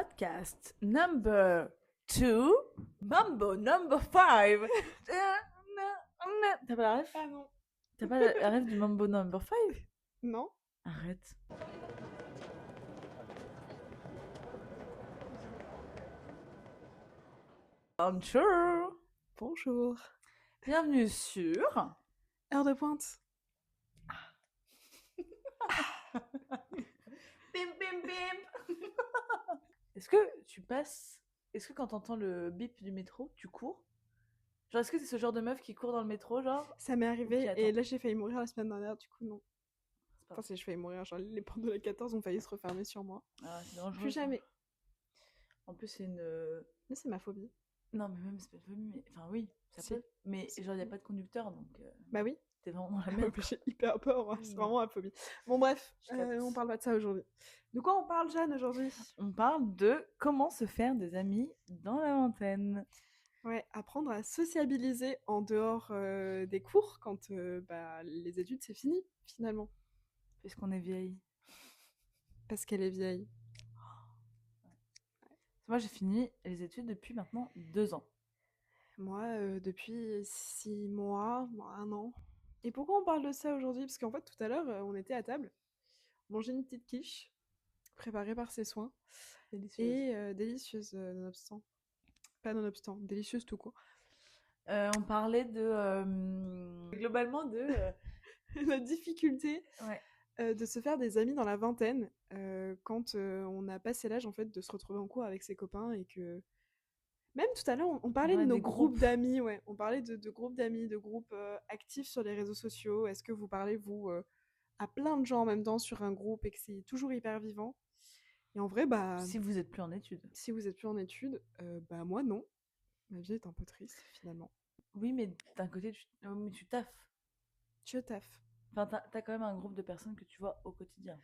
podcast number 2, Mambo number 5. T'as pas la ref? Ah non. T'as pas la ref du Mambo number 5? Non. Arrête. Bonjour. Bonjour. Bienvenue sur... Heure de pointe. Bim bim bim. Est-ce que tu passes... Est-ce que quand t'entends le bip du métro, tu cours? Genre, est-ce que c'est ce genre de meuf qui court dans le métro, genre? Ça m'est arrivé Ok, et attends. là j'ai failli mourir la semaine dernière, du coup non. C'est pas Enfin, si je failli mourir, genre les portes de la 14 ont failli se refermer sur moi. Ah, c'est dangereux. Plus ça. jamais. En plus, c'est une... Mais c'est ma phobie. Non, mais même, c'est pas une phobie, mais... Enfin, oui, ça Si. peut. Mais Si. genre, il n'y a pas de conducteur, donc... Bah oui. T'es vraiment dans la merde. J'ai hyper peur, hein. C'est vraiment ma phobie. Bon bref, Je capte. on parle pas de ça aujourd'hui. De quoi on parle, Jeanne, aujourd'hui? On parle de comment se faire des amis dans la vingtaine. Ouais, apprendre à sociabiliser en dehors des cours quand les études c'est fini, finalement. Puisqu'on est vieille. Parce qu'elle est vieille. Moi, j'ai fini les études depuis maintenant 2 ans. Moi, depuis 6 mois, 1 an. Et pourquoi on parle de ça aujourd'hui? Parce qu'en fait, tout à l'heure, on était à table, on mangeait une petite quiche, préparée par ses soins, Délicieuse. et délicieuse, nonobstant. Pas nonobstant, délicieuse tout court. On parlait de... globalement de... La difficulté Ouais. de se faire des amis dans la vingtaine, quand on a passé l'âge, en fait, de se retrouver en cours avec ses copains et que... Même tout à l'heure, on parlait de parlait nos des groupes groupes. d'amis, ouais. On parlait de groupes d'amis, de groupes actifs sur les réseaux sociaux. Est-ce que vous parlez, vous, à plein de gens en même temps sur un groupe et que c'est toujours hyper vivant? Et en vrai, Si vous êtes plus en études. si vous êtes plus en études, moi non. Ma vie est un peu triste, finalement. Oui, mais d'un côté, mais tu taffes. Je taffe. Enfin, t'as quand même un groupe de personnes que tu vois au quotidien.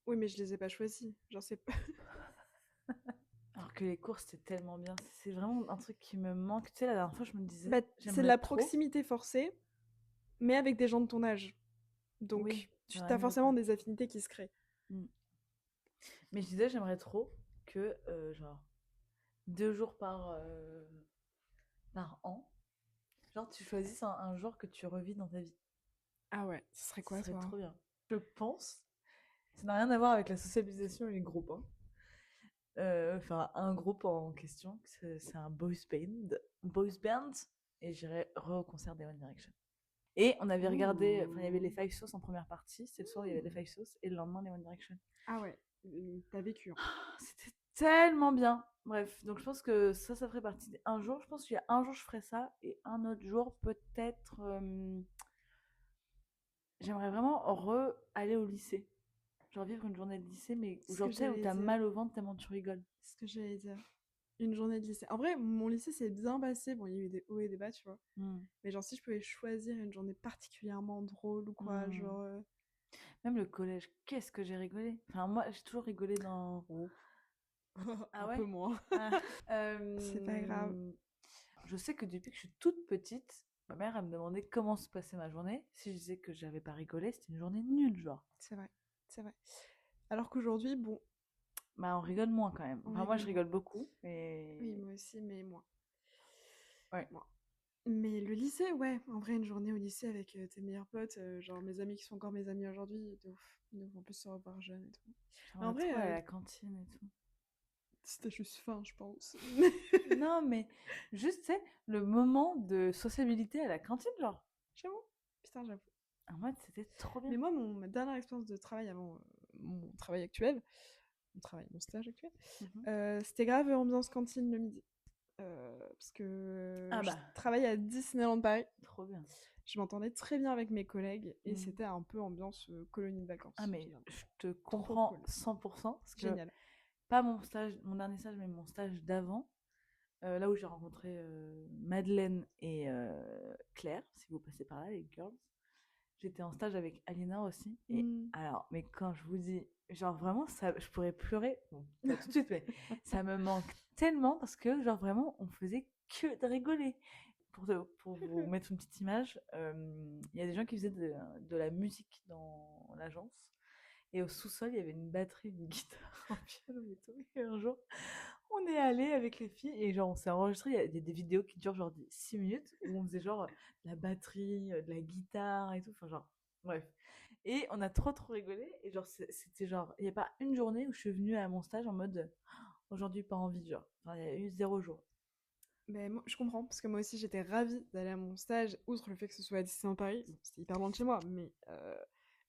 Oui, mais je les ai pas choisis. J'en sais pas. Alors que les cours, c'était tellement bien. C'est vraiment un truc qui me manque. Tu sais, la dernière fois, je me disais, C'est de j'aimerais la trop. proximité forcée, mais avec des gens de ton âge. Donc, Oui, tu j'aimerais as mieux, forcément quoi. des affinités qui se créent. Mm. Mais je disais, j'aimerais trop que, genre, 2 jours par an, genre, tu choisisses un jour que tu revis dans ta vie. Ah ouais, ce serait quoi, Ce serait toi? trop bien. Je pense, ça n'a rien à voir avec la sociabilisation et les groupes, hein. Enfin, un groupe en question, c'est un boys band, et j'irai au concert des One Direction. Et on avait regardé, enfin, il y avait les Five Sauce en première partie, c'était le soir, il y avait les Five Sauce, et le lendemain, les One Direction. Ah ouais, t'as vécu. Hein. C'était tellement bien. Bref, donc je pense que ça ferait partie. Un jour, je pense qu'il y a un jour, je ferai ça, et un autre jour, peut-être. J'aimerais vraiment aller au lycée. Genre vivre une journée de lycée, mais C'est ce genre, que tu sais, où j'allais t'as dire. mal au ventre tellement tu rigoles. C'est ce que j'allais dire. Une journée de lycée. En vrai, mon lycée s'est bien passé. Bon, il y a eu des hauts et des bas, tu vois. Mm. Mais genre, si je pouvais choisir une journée particulièrement drôle ou quoi, Mm. genre... Même le collège, qu'est-ce que j'ai rigolé. Enfin, moi, j'ai toujours rigolé dans... Ah un ouais peu moins. C'est pas grave. Je sais que depuis que je suis toute petite, ma mère, elle me demandait comment se passait ma journée. Si je disais que j'avais pas rigolé, c'était une journée nulle, genre. C'est vrai, c'est vrai. Alors qu'aujourd'hui, bon, Bah, on rigole moins quand même. on Enfin, moi, je rigole moins. rigole beaucoup, Oui, mais... moi aussi, mais moins. Ouais. Moins. Mais le lycée, ouais, en vrai, une journée au lycée avec tes meilleurs potes, genre mes amis qui sont encore mes amis aujourd'hui, de ouf. De ouf, en plus se revoir jeunes et tout. Mais en J'aimerais trop aller à vrai, la cantine et tout. c'était juste faim, je pense. Non, mais juste, tu sais, le moment de sociabilité à la cantine, genre. J'avoue. Putain, j'avoue. En mode, c'était trop bien. Mais moi, ma dernière expérience de travail avant mon travail actuel, mon stage actuel, Mhm. c'était grave ambiance cantine le midi. Parce que Ah je bah, travaille à Disneyland Paris. trop bien. Je m'entendais très bien avec mes collègues et Mm. c'était un peu ambiance colonie de Ah vacances, mais finalement. je te Trop comprends cool. 100% parce que Génial. pas mon stage, mon dernier stage, mais mon stage d'avant, là où j'ai rencontré Madeleine et Claire, si vous passez par là, les girls. J'étais en stage avec Alina aussi. Et Mm. alors, mais quand je vous dis, genre vraiment, ça, je pourrais pleurer, bon, pas tout de suite, mais ça me manque tellement parce que, genre vraiment, on faisait que de rigoler. Pour vous mettre une petite image, il y a des gens qui faisaient de la musique dans l'agence. Et au sous-sol, il y avait une batterie, une guitare, un piano et tout. Et un jour, on est allé avec les filles et genre on s'est enregistré. Il y a des vidéos qui durent genre 6 minutes où on faisait genre de la batterie, de la guitare et tout. Enfin, genre, bref. Et on a trop rigolé. Et genre, c'était genre, il n'y a pas une journée où je suis venue à mon stage en mode aujourd'hui, pas envie, genre. Enfin, il y a eu 0 jour. Ben, moi, je comprends, parce que moi aussi j'étais ravie d'aller à mon stage, outre le fait que ce soit à Disneyland Paris, bon, c'était hyper loin de chez moi, mais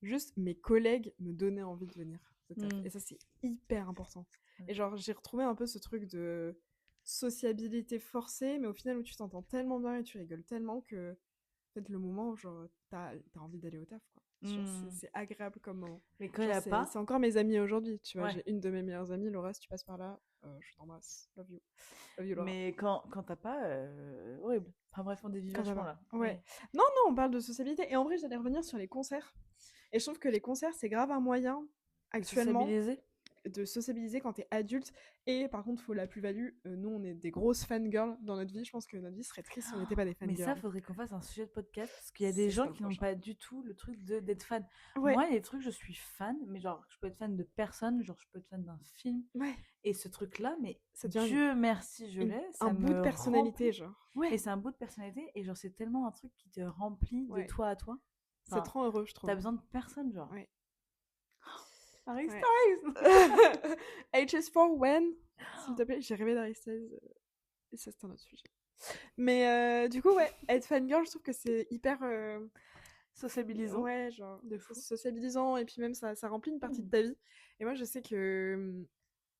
juste mes collègues me donnaient envie de venir au taf. Et ça, c'est hyper important. Et genre, j'ai retrouvé un peu ce truc de sociabilité forcée, mais au final où tu t'entends tellement bien et tu rigoles tellement que, en fait, le moment où genre, t'as envie d'aller au taf, quoi. Genre, c'est agréable comme moment. Mais quand il n'y Genre, a pas, c'est encore mes amis aujourd'hui, tu vois. ouais. J'ai une de mes meilleures amies, Laura, si tu passes par là, je t'embrasse. Love you. Love you, Laura. Mais quand t'as pas, horrible. Enfin bref, on dévie Quand ça vachement va. là. Ouais. Mais Non, non, on parle de sociabilité. Et en vrai, j'allais revenir sur les concerts. Et je trouve que les concerts, c'est grave un moyen, actuellement, sociabiliser. de sociabiliser quand t'es adulte. Et par contre, faut la plus-value. Nous, on est des grosses fangirls dans notre vie. Je pense que notre vie serait triste si on n'était pas des Mais ça, fangirls. faudrait qu'on fasse un sujet de podcast parce qu'il y a Ce des sera gens le qui n'ont prochain. pas du tout le truc d'être fan. Ouais, Moi, il y a des trucs, je suis fan, mais genre, je peux être fan de personne, genre, je peux être fan d'un film. ouais. Et ce truc-là, mais Ça devient Dieu merci, je l'ai, un ça bout de me personnalité, remplit. genre. Et Ouais, c'est un bout de personnalité, et genre, c'est tellement un truc qui te remplit de ouais. toi à toi. Ça te Enfin, rend heureux, je trouve. t'as besoin de personne, genre. Ouais. Harry Ouais. Styles HS4 when? S'il te plaît, j'ai rêvé d'Harry Styles. Et ça, c'est un autre sujet. Mais du coup, ouais, être fangirl, je trouve que c'est hyper. Sociabilisant. Ouais, genre, De fou. sociabilisant, et puis même ça remplit une partie de ta vie. Et moi, je sais que.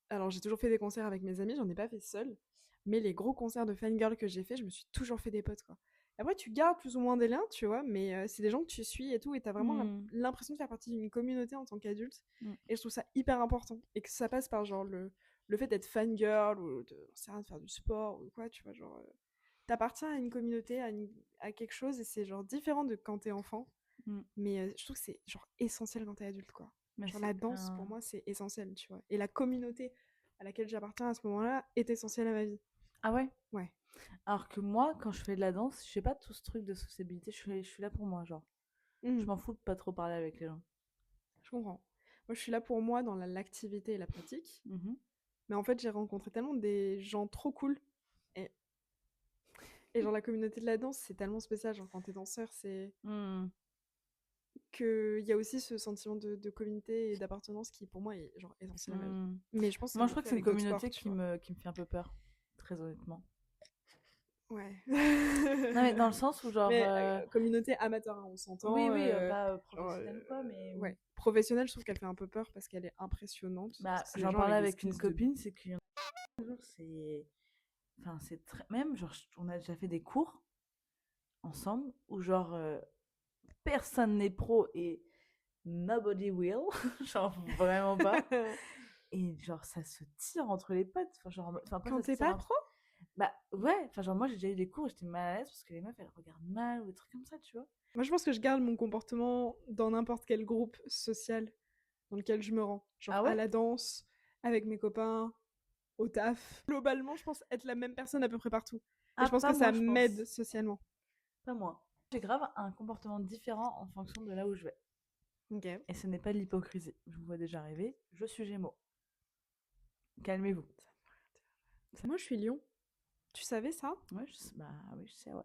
Alors, j'ai toujours fait des concerts avec mes amis, j'en ai pas fait seule. Mais les gros concerts de fangirl que j'ai fait, je me suis toujours fait des potes, quoi. Après, tu gardes plus ou moins des liens, tu vois, mais c'est des gens que tu suis et tout, et t'as vraiment l'impression de faire partie d'une communauté en tant qu'adulte. Et je trouve ça hyper important. Et que ça passe par, genre, le fait d'être fangirl, ou de faire du sport, ou quoi, tu vois, genre. T'appartiens à une communauté, à quelque chose, et c'est genre différent de quand t'es enfant. Mais je trouve que c'est genre essentiel quand t'es adulte, quoi. Mais genre la danse, pour moi, c'est essentiel, tu vois. Et la communauté à laquelle j'appartiens à ce moment-là est essentielle à ma vie. Ah ouais? Ouais. Alors que moi, quand je fais de la danse, je fais pas tout ce truc de sociabilité, je suis là pour moi, genre. Je m'en fous de pas trop parler avec les gens. Je comprends. Moi, je suis là pour moi dans l'activité et la pratique. Mais en fait, j'ai rencontré tellement des gens trop cool. Et genre, la communauté de la danse, c'est tellement spécial. Genre, quand t'es danseur, c'est qu'il y a aussi ce sentiment de communauté et d'appartenance qui, pour moi, est genre essentiel à ma vie. Mais je pense que moi, je crois que c'est une communauté qui me fait un peu peur, très honnêtement. Ouais. Non, mais dans le sens où, genre. Mais, communauté amateur, hein, on s'entend. Oui, pas professionnelle ou quoi, mais. Ouais. Professionnelle, je trouve qu'elle fait un peu peur parce qu'elle est impressionnante. Bah, j'en parlais avec une copine, c'est qu'il y en a un jour, c'est. Enfin, c'est très. Même, genre, on a déjà fait des cours ensemble où, genre, personne n'est pro et nobody will. Genre, vraiment pas. Et genre, ça se tire entre les potes. Enfin, genre, quand t'es pas pro? Bah ouais, enfin genre moi j'ai déjà eu des cours et j'étais mal à l'aise parce que les meufs elles regardent mal ou des trucs comme ça, tu vois. Moi je pense que je garde mon comportement dans n'importe quel groupe social dans lequel je me rends. Genre à la danse, avec mes copains, au taf. Globalement, je pense être la même personne à peu près partout. Et je pense que ça m'aide socialement. Pas moi. J'ai grave un comportement différent en fonction de là où je vais. Ok. Et ce n'est pas de l'hypocrisie. Je vous vois déjà arriver. Je suis Gémeaux. Calmez-vous. Moi je suis Lion. Tu savais ça? Ouais, bah oui, je sais, ouais.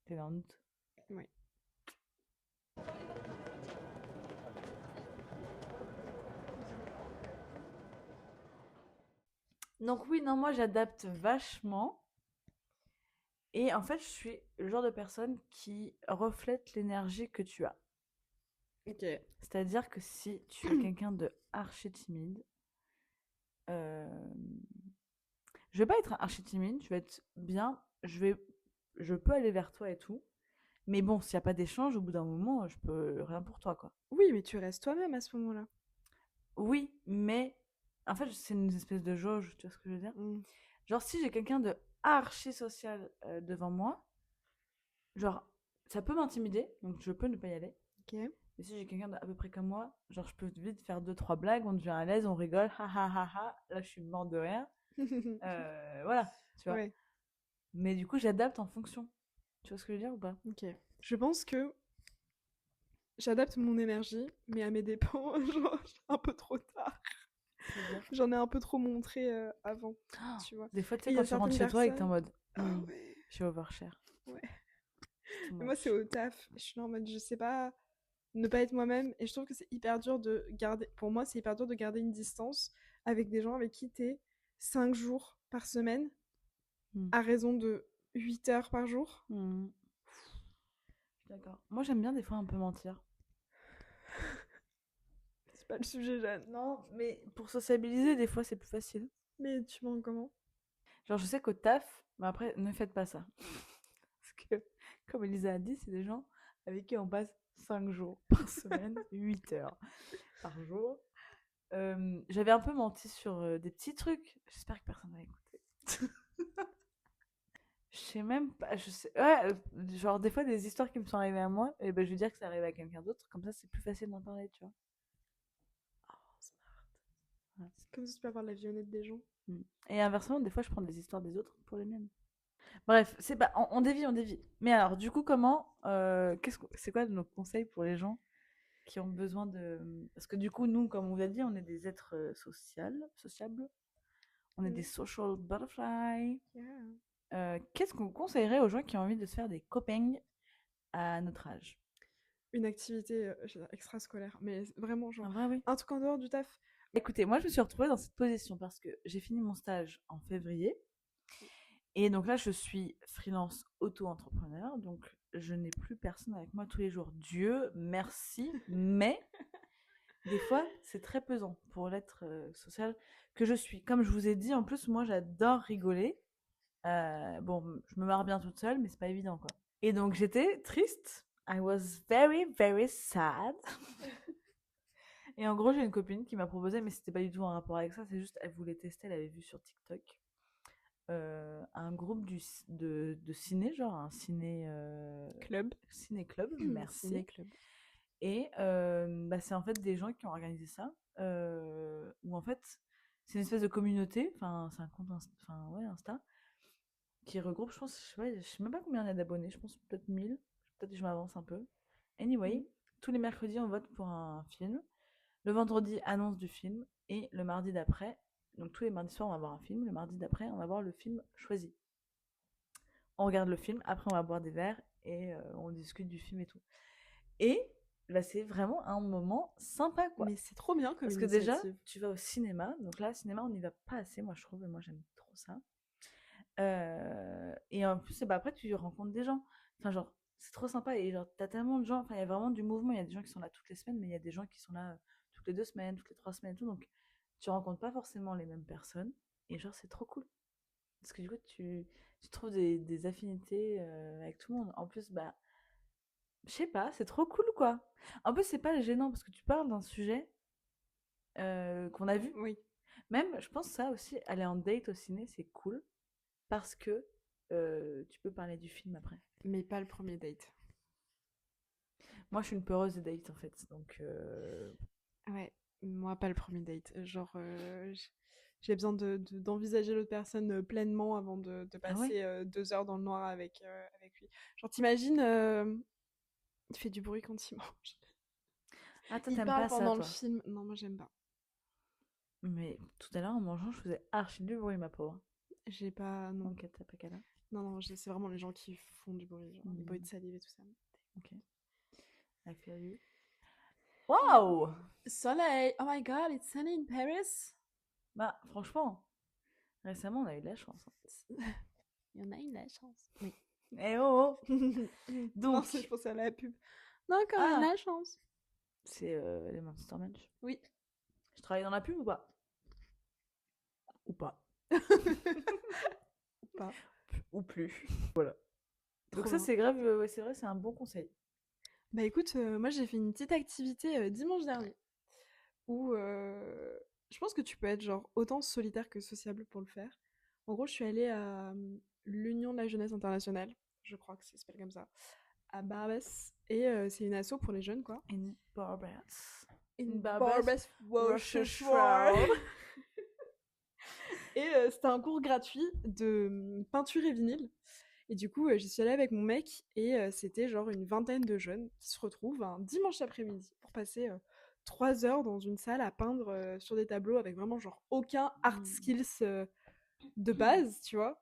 T'es dans le doute. Ouais. Donc oui, non, moi j'adapte vachement. Et en fait, je suis le genre de personne qui reflète l'énergie que tu as. Ok. C'est-à-dire que si tu es quelqu'un de archi timide, je vais pas être archi timide, je vais être bien, je peux aller vers toi et tout. Mais bon, s'il n'y a pas d'échange, au bout d'un moment, je peux rien pour toi, quoi. Oui, mais tu restes toi-même à ce moment-là. Oui, mais en fait, c'est une espèce de jauge, tu vois ce que je veux dire? Genre, si j'ai quelqu'un de archi social devant moi, genre, ça peut m'intimider, donc je peux ne pas y aller. Ok. Mais si j'ai quelqu'un d'à peu près comme moi, genre, je peux vite faire 2-3 blagues, on devient à l'aise, on rigole, ha ha ha ha, là, je suis morte de rire. Voilà, tu vois. Ouais. Mais du coup, j'adapte en fonction. Tu vois ce que je veux dire ou pas? Ok. Je pense que j'adapte mon énergie, mais à mes dépens, genre un peu trop tard. J'en ai un peu trop montré avant, tu vois. Des fois, tu Et sais, il y quand a tu rentres certaines chez toi et que t'es en personnes... mode Ah ouais, je suis overshare. ouais. C'est too Mais moi, c'est much. au taf. Je suis là en mode, je sais pas, ne pas être moi-même. Et je trouve que c'est hyper dur de garder... Pour moi, c'est hyper dur de garder une distance avec des gens avec qui t'es 5 jours par semaine, Hmm. à raison de 8 heures par jour. Hmm. Je suis d'accord. Moi, j'aime bien des fois un peu mentir. C'est pas le sujet, Jeanne. Non, mais pour sociabiliser, des fois, c'est plus facile. Mais tu mens comment? Genre, je sais qu'au taf, mais après, ne faites pas ça. Parce que, comme Elisa a dit, c'est des gens avec qui on passe 5 jours par semaine, 8 heures par jour. J'avais un peu menti sur des petits trucs. J'espère que personne n'a écouté. Je sais même pas. Je sais... Ouais, genre, des fois, des histoires qui me sont arrivées à moi, et ben, je vais dire que ça arrive à quelqu'un d'autre. Comme ça, c'est plus facile d'en parler, tu vois. Oh, smart. Ouais. Comme si tu peux avoir la vie honnête des gens. Mm. Et inversement, des fois, je prends des histoires des autres pour les miennes. Bref, c'est pas, on dévie, on dévie. Mais alors, du coup, comment, c'est quoi nos conseils pour les gens qui ont besoin de, parce que du coup, nous, comme on vous a dit, on est des êtres sociables, on est des social butterflies. Yeah. Qu'est-ce qu'on conseillerait aux gens qui ont envie de se faire des copains à notre âge? Une activité extrascolaire, mais vraiment, genre, En vrai, oui. un truc en dehors du taf. Écoutez, moi, je me suis retrouvée dans cette position parce que j'ai fini mon stage en février. Et donc là, je suis freelance auto-entrepreneur, donc je n'ai plus personne avec moi tous les jours. Dieu merci, mais des fois, c'est très pesant pour l'être social que je suis. Comme je vous ai dit, en plus, moi, j'adore rigoler. Bon, je me marre bien toute seule, mais c'est pas évident, quoi. Et donc, j'étais triste. I was very, very sad. Et en gros, j'ai une copine qui m'a proposé, mais c'était pas du tout un rapport avec ça, c'est juste, elle voulait tester, elle avait vu sur TikTok un groupe de ciné, genre un Club. ciné-club, merci. Ciné-club. Et bah, c'est en fait des gens qui ont organisé ça, où en fait, c'est une espèce de communauté, enfin, c'est un compte Insta, qui regroupe, je pense, je sais même pas combien il y a d'abonnés, je pense peut-être 1000, peut-être que je m'avance un peu. Anyway, tous les mercredis, on vote pour un film. Le vendredi, annonce du film. Et le mardi d'après, donc tous les mardis soirs, on va voir un film. Le mardi d'après, on va voir le film choisi. On regarde le film, après on va boire des verres et on discute du film et tout. Et bah, c'est vraiment un moment sympa, quoi. Mais c'est trop bien comme Parce que initiative. déjà, tu vas au cinéma. Donc là, au cinéma, on n'y va pas assez, moi je trouve, et moi j'aime trop ça. Et en plus, bah, après, tu rencontres des gens. Enfin, genre, c'est trop sympa. Et genre, t'as tellement de gens. Enfin, il y a vraiment du mouvement. Il y a des gens qui sont là toutes les semaines, mais il y a des gens qui sont là toutes les 2 semaines, toutes les 3 semaines et tout. Donc, tu rencontres pas forcément les mêmes personnes. Et genre, c'est trop cool. Parce que du coup, tu trouves des affinités avec tout le monde. En plus, bah, je sais pas, c'est trop cool, quoi. En plus, c'est pas gênant parce que tu parles d'un sujet qu'on a vu. Oui. Même, je pense ça aussi, aller en date au ciné, c'est cool. Parce que tu peux parler du film après. Mais pas le premier date. Moi, je suis une peureuse de date en fait, donc Ouais, moi pas le premier date. Genre, j'ai besoin d'envisager l'autre personne pleinement avant de Ah ouais? passer 2 heures dans le noir avec lui. Genre, t'imagines, il fait du bruit quand il mange. Ah, toi, Il t'aimes parle pas ça, pendant le toi. film. Non, moi j'aime pas. Mais tout à l'heure, en mangeant, je faisais archi du bruit, ma pauvre. J'ai pas. Non. Ok, t'as pas qu'à là. Non, non, c'est vraiment les gens qui font du bruit, genre des bruits de salive et tout ça. Ok. I feel you. Waouh! Soleil! Oh my god, it's sunny in Paris! Bah, franchement, récemment, on a eu de la chance. Il y en a une la chance. Oui. Eh oh! Non, Donc, je pensais à la pub. Non, quand même la chance. c'est les Monster Munch. Oui. Je travaille dans la pub ou pas? Ou pas. Ou pas. Ou plus. Voilà. Donc Trop ça, bien. c'est grave, ouais, c'est vrai, c'est un bon conseil. Bah écoute, moi j'ai fait une petite activité dimanche dernier où je pense que tu peux être genre autant solitaire que sociable pour le faire. En gros, je suis allée à l'Union de la Jeunesse Internationale, je crois que ça s'appelle comme ça, à Barbès. Et c'est une asso pour les jeunes, quoi. In Barbas. In Barbès, Worcestershire. Et c'était un cours gratuit de peinture et vinyle. Et du coup, j'y suis allée avec mon mec et c'était genre une vingtaine de jeunes qui se retrouvent un dimanche après-midi pour passer 3 heures dans une salle à peindre sur des tableaux avec vraiment genre aucun art skills de base, tu vois.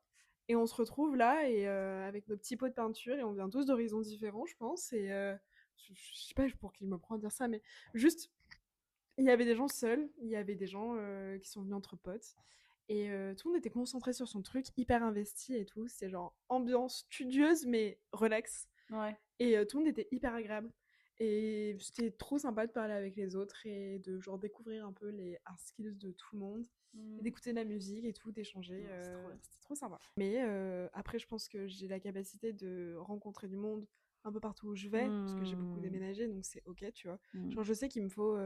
Et on se retrouve là et avec nos petits pots de peinture et on vient tous d'horizons différents, je pense. Et je sais pas pour qui je me prends à dire ça, mais juste, il y avait des gens seuls, il y avait des gens qui sont venus entre potes. Et tout le monde était concentré sur son truc, hyper investi et tout. C'était genre ambiance studieuse mais relax. Ouais. Et tout le monde était hyper agréable. Et c'était trop sympa de parler avec les autres et de genre découvrir un peu les art skills de tout le monde. Et d'écouter de la musique et tout, d'échanger. C'était trop sympa. Mais après, je pense que j'ai la capacité de rencontrer du monde un peu partout où je vais, parce que j'ai beaucoup déménagé, donc c'est ok, tu vois. Genre, je sais qu'il me faut...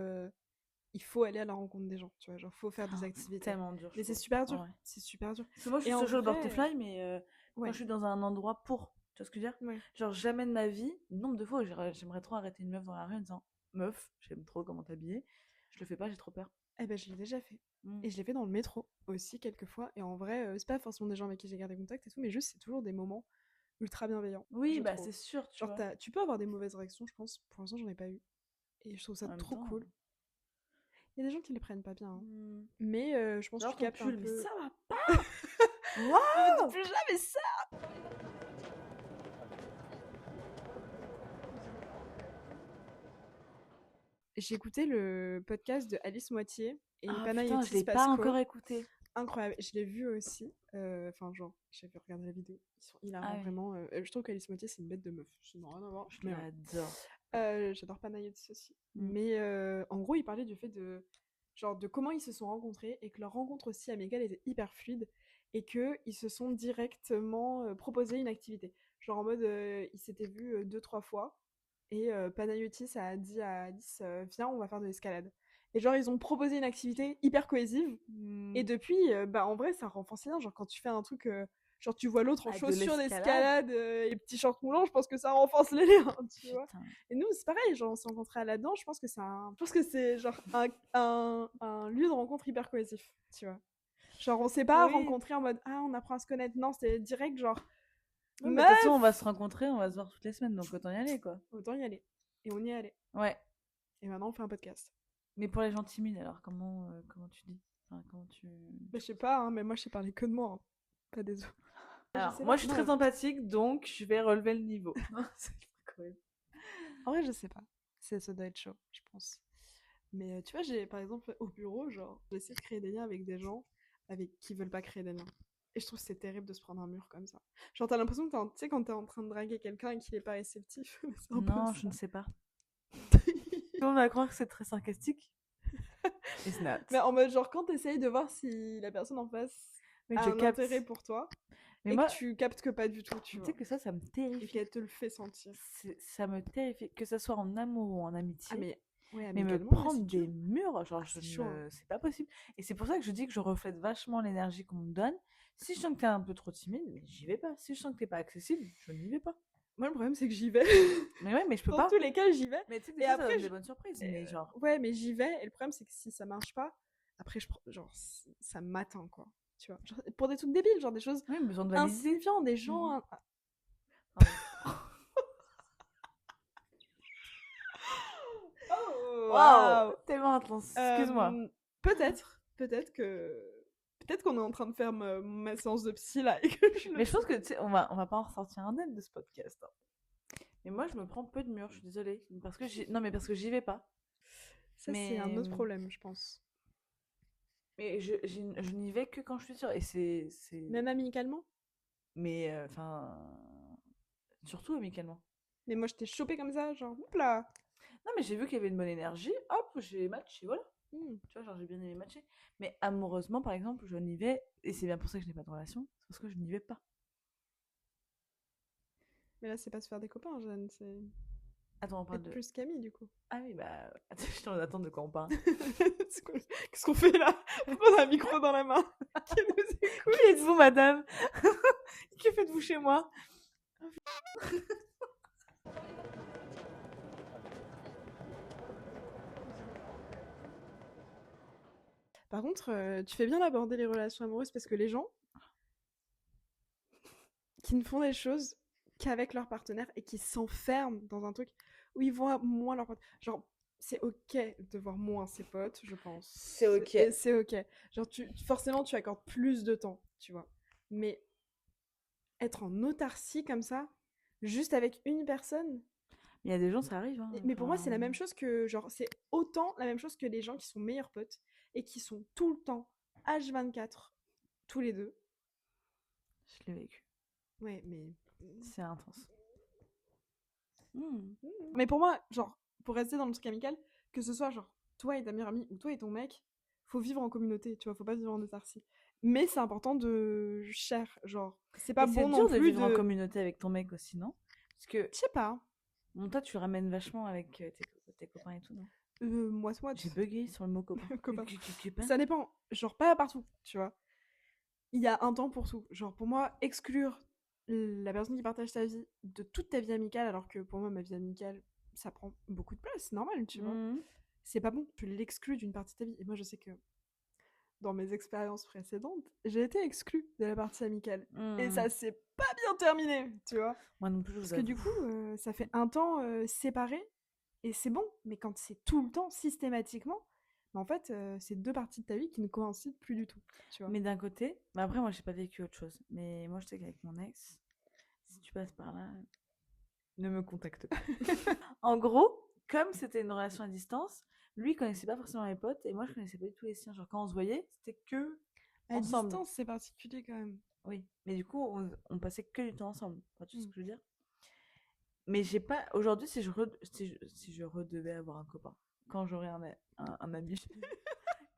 il faut aller à la rencontre des gens, tu vois, genre faut faire des C'est activités. tellement dur. Mais c'est super dur, Ouais. c'est super dur. Parce que moi, je suis Et en social vrai, butterfly, mais quand ouais, je suis dans un endroit pour. Tu vois ce que je veux dire? ouais. Genre, jamais de ma vie, le nombre de fois où j'aimerais trop arrêter une meuf dans la rue en disant meuf, j'aime trop comment t'habiller. Je le fais pas, j'ai trop peur. Eh ben, je l'ai déjà fait. Mm. Et je l'ai fait dans le métro aussi, quelques fois. Et en vrai, c'est pas forcément des gens avec qui j'ai gardé contact et tout, mais juste, c'est toujours des moments ultra bienveillants. Oui, je bah trouve. c'est sûr, tu Genre, vois. tu peux avoir des mauvaises réactions, je pense. Pour l'instant, j'en ai pas eu. Et je trouve ça En même trop temps. cool. Il y a des gens qui les prennent pas bien, hein. Mm. Mais je pense que Genre tu ton captes un pull, mais peu. ça va pas! Ne Waouh! dis plus jamais ça! J'ai écouté le podcast de Alice Moitié et Ah putain, je Panayotis l'ai pas Pasco. encore écouté. Incroyable. Je l'ai vu aussi. Enfin, genre, j'avais regardé la vidéo. Ils sont hilarants, Ah oui. vraiment. Je trouve qu'Alice Moitié, c'est une bête de meuf. Je n'ai rien à voir. Je Mais ouais. l'adore. J'adore Panayotis aussi. Mm. Mais en gros, il parlait du fait de, genre, de comment ils se sont rencontrés et que leur rencontre aussi amicale était hyper fluide et qu'ils se sont directement proposé une activité. Genre en mode, ils s'étaient vus 2-3 fois et Panayotis a dit à Alice, viens, on va faire de l'escalade. Et genre, ils ont proposé une activité hyper cohérente. Et depuis, bah en vrai, ça renforce bien. Genre, quand tu fais un truc, genre tu vois l'autre en Ah, de chaussures l'escalade. d'escalade et petits shorts moulants, je pense que ça renforce les liens, tu vois. Putain. Et nous, c'est pareil, genre on s'est rencontrés là-dedans, je pense que c'est genre un lieu de rencontre hyper cohésif, tu vois. Genre on s'est pas Oui. rencontrés en mode on apprend à se connaître, non, c'était direct genre Ouais, mais de toute façon, on va meuf, se rencontrer, on va se voir toutes les semaines, donc autant y aller, quoi. autant y aller. Et on y est allé. Ouais. Et maintenant on fait un podcast. Mais pour les gens timides, alors comment tu dis? Enfin, comment tu... Mais je sais pas, hein, mais moi je sais parler que de moi, hein. Pas des autres. Alors, moi, je suis très empathique, donc je vais relever le niveau. En vrai, je sais pas. Ça doit être chaud, je pense. Mais tu vois, j'ai par exemple au bureau, genre, j'essaie de créer des liens avec des gens avec qui veulent pas créer des liens. Et je trouve que c'est terrible de se prendre un mur comme ça. Genre, t'as l'impression que tu sais, quand t'es en train de draguer quelqu'un et qu'il est pas réceptif. C'est un peu Non, ça. je ne sais pas. On va croire que c'est très sarcastique. It's not. Mais en mode, genre, quand t'essayes de voir si la personne en face Mais a je un capte. intérêt pour toi, Mais et moi, que tu captes que pas du tout, tu tu vois. sais que ça me Et terrifie. qu'elle te le fait sentir. Ça me terrifie, que ce soit en amour ou en amitié. Ah, mais ouais, Mais me amicalement, prendre c'est des dur. murs, genre, c'est chaud, hein. c'est pas possible. Et c'est pour ça que je dis que je reflète vachement l'énergie qu'on me donne. Si je sens que t'es un peu trop timide, mais j'y vais pas. Si je sens que t'es pas accessible, je n'y vais pas. Moi, le problème, c'est que j'y vais. Mais ouais, mais je peux Dans pas. tous les cas, j'y vais. Mais tu sais que Et des fois, ça après, donne des bonnes surprises. Mais genre, ouais, mais j'y vais. Et le problème, c'est que si ça marche pas, après, genre, ça m'atteint, quoi. Tu vois. Genre, pour des trucs débiles, genre des choses oui, besoin de valider. insignifiantes, des gens. Mhm. Oh, Waouh, waouh. tellement intense. Excuse-moi. Peut-être qu'on est en train de faire ma séance de psy là. Et que Mais je pense que, tu sais, on va pas en ressortir indemne de ce podcast. Hein. Mais moi, je me prends peu de murs, je suis désolée. Non, mais parce que j'y vais pas. Ça, c'est un autre problème, je pense. Mais je n'y vais que quand je suis sûre. Et c'est... Même amicalement. Mais, enfin... surtout amicalement. Mais moi, je t'ai chopé comme ça, genre, oups là. Non, mais j'ai vu qu'il y avait une bonne énergie. Hop, j'ai matché, voilà. Tu vois, genre, j'ai bien aimé matcher. Mais amoureusement, par exemple, je n'y vais... Et c'est bien pour ça que je n'ai pas de relation. C'est parce que je n'y vais pas. Mais là, c'est pas se faire des copains, Jeanne, c'est Attends, on parle être de... plus qu'amis, du coup. Ah oui, bah... Attends, je suis en attente de quoi on parle. Qu'est-ce qu'on fait là? On a un micro dans la main. Qui nous écoute? Qui êtes-vous, madame? Que faites-vous chez moi? Par contre, tu fais bien d'aborder les relations amoureuses parce que les gens qui ne font des choses qu'avec leur partenaire et qui s'enferment dans un truc où ils voient moins leurs potes. Genre, c'est ok de voir moins ses potes, je pense. C'est ok. C'est ok. Genre, forcément, tu accordes plus de temps, tu vois. Mais être en autarcie comme ça, juste avec une personne. Il y a des gens, ça arrive. Hein, mais pour moi, c'est la même chose que. Genre, c'est autant la même chose que les gens qui sont meilleurs potes et qui sont tout le temps H24, tous les deux. Je l'ai vécu. Ouais, mais. C'est intense. Mais pour moi, genre, pour rester dans le truc amical, que ce soit genre toi et ta meilleure amie ou toi et ton mec, faut vivre en communauté, tu vois, faut pas vivre en autarcie. Mais c'est important de share, genre, c'est pas bon non plus de plus vivre en communauté avec ton mec aussi, non? Parce que je sais pas. Bon, toi, tu ramènes vachement avec tes copains et tout, non? Moi. J'ai bugué sur le mot copain. Copain. Copain. Ça dépend, genre pas partout, tu vois. Il y a un temps pour tout. Genre pour moi, exclure la personne qui partage ta vie de toute ta vie amicale, alors que pour moi, ma vie amicale, ça prend beaucoup de place, c'est normal, tu vois. C'est pas bon, tu l'exclus d'une partie de ta vie. Et moi, je sais que dans mes expériences précédentes, j'ai été exclue de la partie amicale. Et ça s'est pas bien terminé, tu vois. Moi non plus, je vous Parce que du coup, ça fait un temps séparé, et c'est bon. Mais quand c'est tout le temps, systématiquement, en fait, c'est deux parties de ta vie qui ne coïncident plus du tout, tu vois. Mais d'un côté, bah après, moi, j'ai pas vécu autre chose. Mais moi, je sais qu'avec mon ex, si tu passes par là, ne me contacte pas. En gros, comme c'était une relation à distance, lui, il connaissait pas forcément mes potes, et moi, je connaissais pas du tout les siens. Genre, quand on se voyait, c'était que à ensemble. distance, c'est particulier quand même. Oui, mais du coup, on passait que du temps ensemble. Enfin, tu sais ce que je veux dire? Mais j'ai pas. Aujourd'hui, si je redevais avoir un copain, quand j'aurais un ami,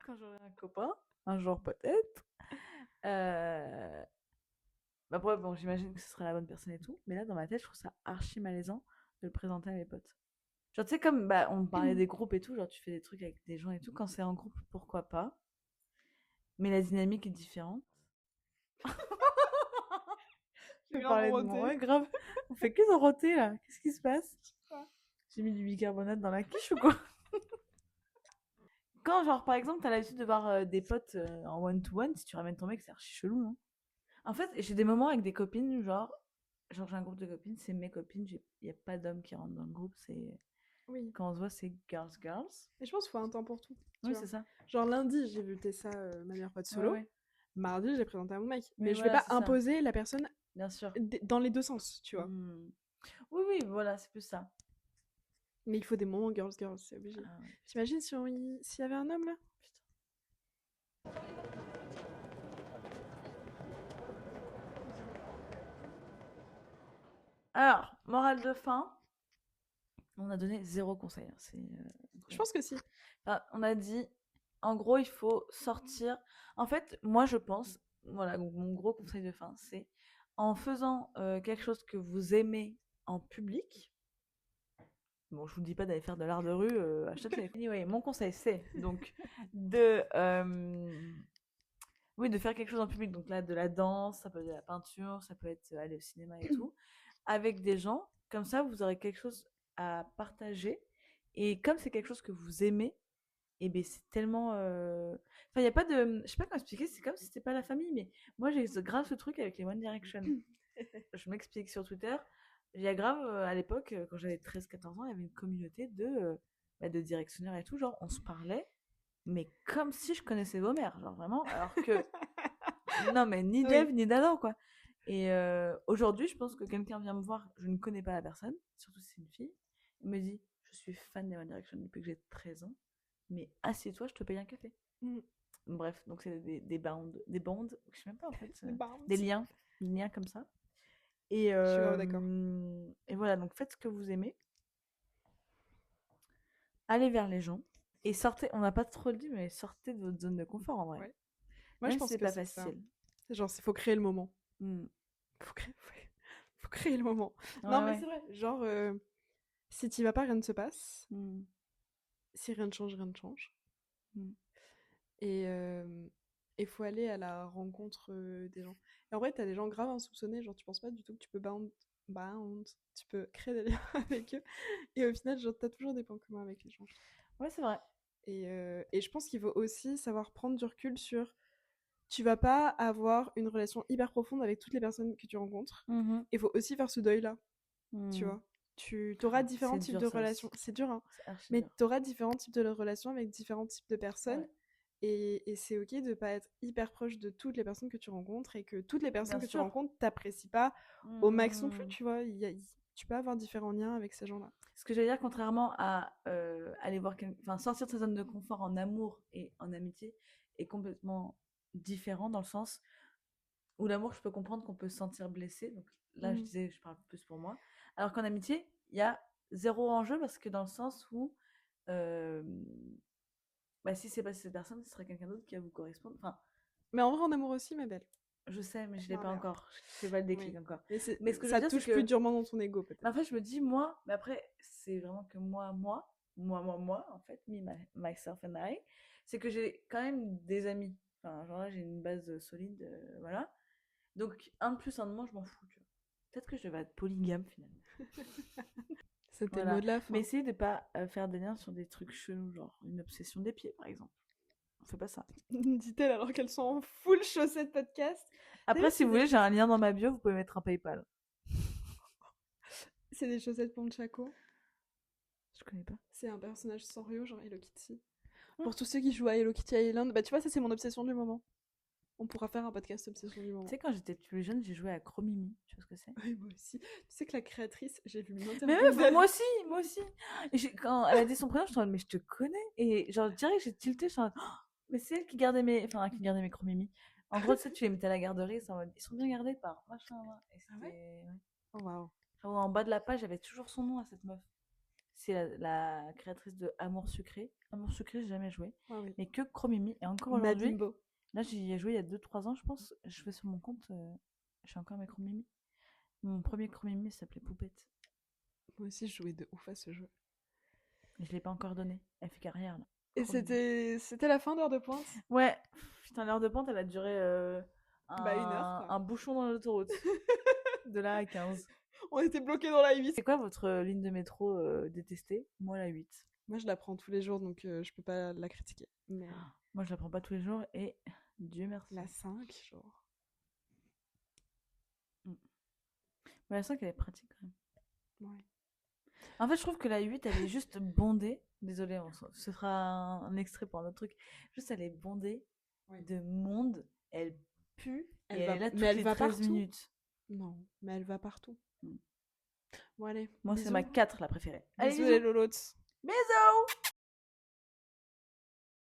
quand j'aurais un copain, un jour peut-être, bah après, bon, j'imagine que ce serait la bonne personne et tout, mais là, dans ma tête, je trouve ça archi malaisant de le présenter à mes potes. Genre, tu sais, comme bah, on parlait des groupes et tout, genre, tu fais des trucs avec des gens et tout, quand c'est en groupe, pourquoi pas? Mais la dynamique est différente. Je vais parler de moi, ouais, grave. On fait que de roter là. Qu'est-ce qui se passe? J'ai mis du bicarbonate dans la quiche ou quoi? Quand, genre, par exemple, t'as l'habitude de voir des potes en one-to-one, si tu ramènes ton mec, c'est archi chelou. Hein. En fait, j'ai des moments avec des copines, genre j'ai un groupe de copines, c'est mes copines, il n'y a pas d'hommes qui rentrent dans le groupe, c'est. Oui. Quand on se voit, c'est girls. Et je pense qu'il faut un temps pour tout. Oui, c'est ça. Genre lundi, j'ai vu Tessa, ma meilleure pote solo. Ouais. Mardi, j'ai présenté à mon mec. Mais je vais pas imposer la personne bien sûr. Dans les deux sens, tu vois. Oui, oui, voilà, c'est plus ça. Mais il faut des moments girls, c'est obligé. Ah, ouais. T'imagines s'il y avait un homme là? Putain. Alors, morale de fin, on a donné 0 conseil. Hein. Je pense que si. Enfin, on a dit, en gros, il faut sortir. En fait, moi, je pense, voilà, mon gros conseil de fin, c'est en faisant quelque chose que vous aimez en public. Bon, je vous dis pas d'aller faire de l'art de rue à Châtelet. Anyway, mon conseil, c'est donc de faire quelque chose en public. Donc là, de la danse, ça peut être de la peinture, ça peut être aller au cinéma et tout, avec des gens. Comme ça, vous aurez quelque chose à partager. Et comme c'est quelque chose que vous aimez, et ben c'est tellement. Enfin, il n'y a pas de. Je sais pas comment expliquer, c'est comme si c'était pas la famille, mais moi, j'ai grave ce truc avec les One Direction. Je m'explique sur Twitter. Il y a grave, à l'époque, quand j'avais 13-14 ans, il y avait une communauté de directionneurs et tout. Genre, on se parlait, mais comme si je connaissais vos mères. Genre, vraiment. Alors que. Non, mais ni d'Ève, ni d'Adam, quoi. Et aujourd'hui, je pense que quelqu'un vient me voir, je ne connais pas la personne, surtout si c'est une fille, il me dit, je suis fan des One Direction depuis que j'ai 13 ans, mais assieds-toi, je te paye un café. Bref, donc c'est des bandes, je sais même pas en fait, des liens comme ça. Et, je suis d'accord. Et voilà, donc faites ce que vous aimez, allez vers les gens, et sortez, on n'a pas trop dit, mais sortez de votre zone de confort en vrai. Ouais. Moi, je pense que c'est pas facile. Genre, il faut créer le moment. Faut créer le moment. Ouais, non, mais c'est vrai. Genre, si t'y vas pas, rien ne se passe. Si rien ne change, rien ne change. Et il faut aller à la rencontre des gens. Et en vrai, t'as des gens graves insoupçonnés. Genre, tu penses pas du tout que tu peux tu peux créer des liens avec eux. Et au final, genre, t'as toujours des points communs avec les gens. Ouais, c'est vrai. Et je pense qu'il faut aussi savoir prendre du recul sur tu vas pas avoir une relation hyper profonde avec toutes les personnes que tu rencontres. Il faut aussi faire ce deuil-là, tu vois. Tu auras différents C'est types dur, de ça relations. aussi. C'est dur, hein. C'est archi Mais dur. tu auras différents types de relations avec différents types de personnes. Ouais. Et c'est ok de pas être hyper proche de toutes les personnes que tu rencontres et que toutes les personnes Bien que tu sûr. rencontres t'apprécient pas au max non plus, tu vois. Tu peux avoir différents liens avec ces gens-là. Ce que j'allais dire, contrairement à aller voir enfin, sortir de sa zone de confort en amour et en amitié est complètement différent dans le sens où l'amour, je peux comprendre qu'on peut se sentir blessé. Donc là, je disais, je parle plus pour moi. Alors qu'en amitié, il y a zéro enjeu parce que dans le sens où bah, si c'est pas cette personne, ce serait quelqu'un d'autre qui va vous correspondre. Enfin, Mais en vrai, en amour aussi, ma belle. je sais, mais je l'ai Ah, pas merde. encore. Je fais pas le déclic Oui. encore. Mais, Mais ce que je veux ça dire, c'est touche que plus durement dans ton ego, peut-être. en fait, je me dis, moi, mais après, c'est vraiment que moi, en fait, myself and I, c'est que j'ai quand même des amis. Enfin, genre là, j'ai une base solide, voilà. Donc, un de plus, un de moins, je m'en fous, tu vois. Peut-être que je vais être polygame, finalement. C'était le Voilà. mot de la fin. Mais essayez de pas faire des liens sur des trucs chelous, genre une obsession des pieds, par exemple. On fait pas ça. Dit-elle alors qu'elles sont en full chaussettes podcast. Après, si vous voulez, j'ai un lien dans ma bio, vous pouvez mettre un PayPal. C'est des chaussettes Ponchaco. Je connais pas. C'est un personnage Sanrio, genre Hello Kitty. Pour tous ceux qui jouent à Hello Kitty Island, bah tu vois, ça c'est mon obsession du moment. On pourra faire un podcast obsession du moment. Tu sais, quand j'étais plus jeune, j'ai joué à Chromimi. Tu vois ce que c'est? Oui, moi aussi. Tu sais que la créatrice, j'ai vu une interview. Mais meuf, moi aussi. Et quand elle a dit son prénom, je suis en mode, mais je te connais. Et genre, direct, j'ai tilté, je suis en mode, oh, mais c'est elle qui gardait mes Chromimi. En gros, tu sais, tu les mettais à la garderie, c'est en mode, ils sont bien gardés par machin. Et c'était. Ouais. Oh waouh. En bas de la page, j'avais toujours son nom à cette meuf. C'est la créatrice de Amour Sucré. Amour Sucré, j'ai jamais joué. Ah oui. Mais que Chromimi. Et encore aujourd'hui. Madimbo. Là, j'y ai joué il y a 2-3 ans, je pense. Je vais sur mon compte, j'ai encore mes Chromimi. Mon premier Chromimi s'appelait Poupette. Moi aussi, je jouais de ouf à ce jeu. Mais je l'ai pas encore donné. Elle fait carrière, là. Et c'était la fin d'heure de pointe. Ouais. Putain, l'heure de pointe, elle a duré 1 heure. Un bouchon dans l'autoroute. De là à 15. On était bloqués dans la 8. C'est quoi votre ligne de métro détestée? Moi, la 8. Moi, je la prends tous les jours, donc je peux pas la critiquer. Mais... Moi, je la prends pas tous les jours et Dieu merci. La 5, genre. Mais la 5, elle est pratique quand même. Ouais. En fait, je trouve que la 8, elle est juste bondée. Désolée, ce sera un extrait pour un autre truc. Juste, elle est bondée de monde. Elle pue. Et elle est là toutes les 13 minutes. Non, mais elle va partout. Bon, allez. Moi, c'est ma 4, la préférée. Allez, bisous les lolots. Bisous.